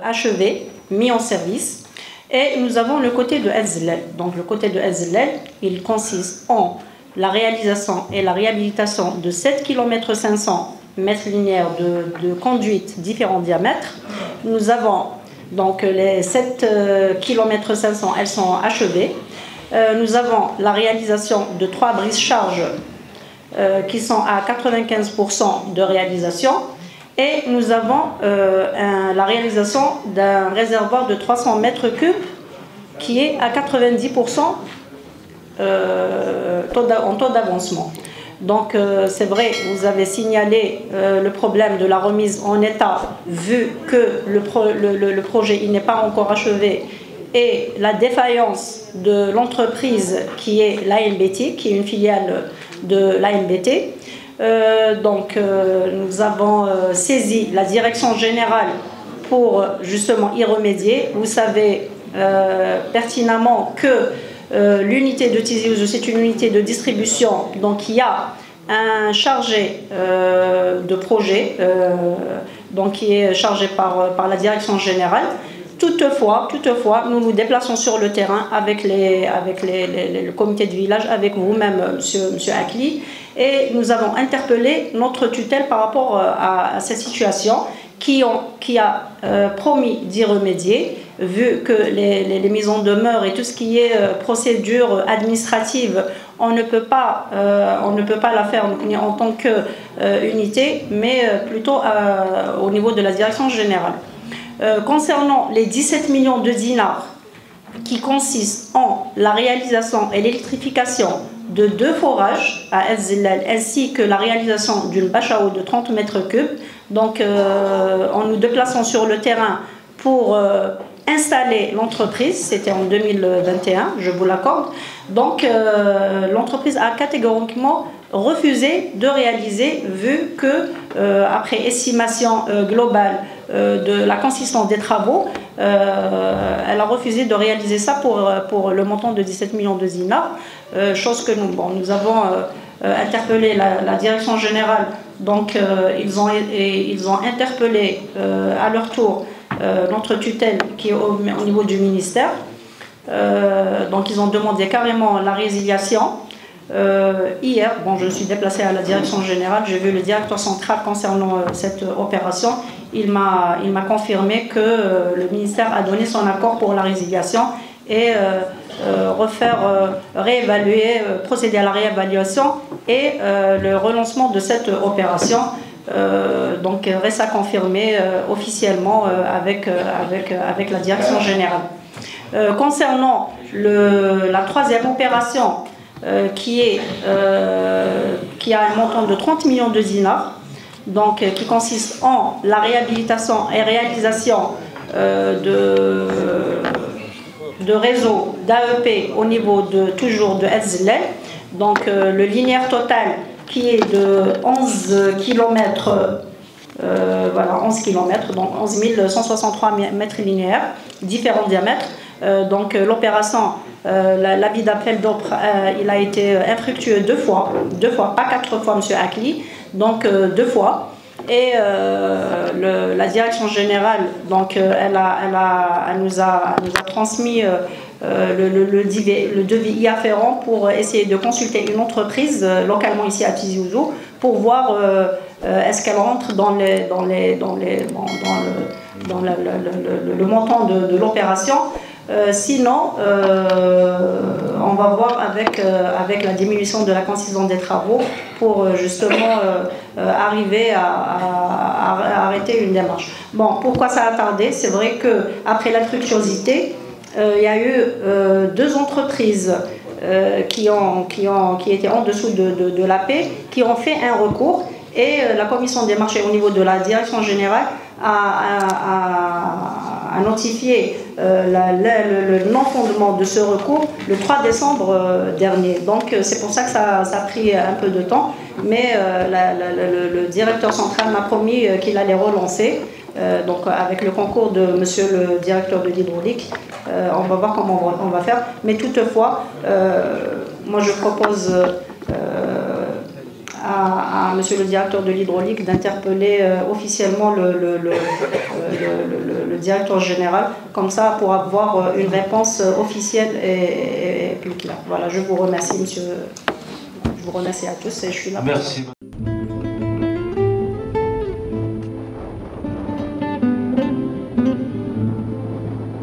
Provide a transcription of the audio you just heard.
achevés, mis en service. Et nous avons le côté de El Zellal. Donc le côté de El Zellal, il consiste en la réalisation et la réhabilitation de 7 km 500 mètres linéaires de conduites différents diamètres. Nous avons donc les 7 km 500, elles sont achevées. Nous avons la réalisation de 3 brises-charges qui sont à 95% de réalisation. Et nous avons la réalisation d'un réservoir de 300 mètres cubes qui est à 90% en taux d'avancement. Donc c'est vrai, vous avez signalé le problème de la remise en état vu que le projet n'est pas encore achevé et la défaillance de l'entreprise qui est l'ANBT, qui est une filiale de l'ANBT. Nous avons saisi la direction générale pour justement y remédier. Vous savez pertinemment que l'unité de Tizi Ouzou, c'est une unité de distribution, donc il y a un chargé de projet qui est chargé par la direction générale. Toutefois, nous nous déplaçons sur le terrain avec le comité de village, avec vous-même, monsieur Akli, et nous avons interpellé notre tutelle par rapport à cette situation qui a promis d'y remédier, vu que les mises en demeure et tout ce qui est procédure administrative, on ne peut pas la faire en tant qu'unité, mais plutôt au niveau de la direction générale. Concernant les 17 millions de dinars qui consistent en la réalisation et l'électrification de 2 forages à El Zellal ainsi que la réalisation d'une bâche à eau de 30 mètres cubes, donc en nous déplaçant sur le terrain pour installer l'entreprise, c'était en 2021, je vous l'accorde. Donc l'entreprise a catégoriquement refusé de réaliser, vu que après estimation globale de la consistance des travaux, elle a refusé de réaliser ça pour le montant de 17 millions de dinars, chose que nous avons interpellé la direction générale, donc ils ont interpellé à leur tour notre tutelle qui est au niveau du ministère, donc ils ont demandé carrément la résiliation. Hier, je me suis déplacée à la direction générale, j'ai vu le directeur central concernant cette opération. Il m'a confirmé que le ministère a donné son accord pour la résiliation et réévaluer, procéder à la réévaluation et le relancement de cette opération. Donc reste à confirmer officiellement avec la direction générale. Concernant la 3e opération, qui a un montant de 30 millions de dinars, donc qui consiste en la réhabilitation et réalisation de réseaux d'AEP au niveau toujours de El Zellal. Donc le linéaire total qui est de 11 km, 11 km, donc 11 163 mètres linéaires, différents diamètres. Donc l'opération, l'avis d'appel d'offres, il a été infructueux deux fois, pas 4 fois, monsieur Akli, donc 2 fois. Et la direction générale, donc elle nous a transmis le devis y afférent pour essayer de consulter une entreprise localement ici à Tizi Ouzou pour voir est-ce qu'elle rentre dans le montant de l'opération. Sinon, on va voir avec la diminution de la consistance des travaux pour justement arriver à arrêter une démarche. Bon, pourquoi ça a tardé? C'est vrai qu'après la fructuosité, il y a eu 2 entreprises qui étaient en dessous de l'AP, qui ont fait un recours, et la commission des marchés au niveau de la direction générale a notifié le non-fondement de ce recours le 3 décembre dernier. Donc c'est pour ça que ça a pris un peu de temps, mais le directeur central m'a promis qu'il allait relancer. Donc avec le concours de monsieur le directeur de l'hydraulique, on va voir comment on va faire. Mais toutefois, moi je propose à monsieur le directeur de l'hydraulique d'interpeller officiellement le directeur général, comme ça pour avoir une réponse officielle et plus claire. Voilà, je vous remercie, monsieur. Je vous remercie à tous et je suis là. Merci.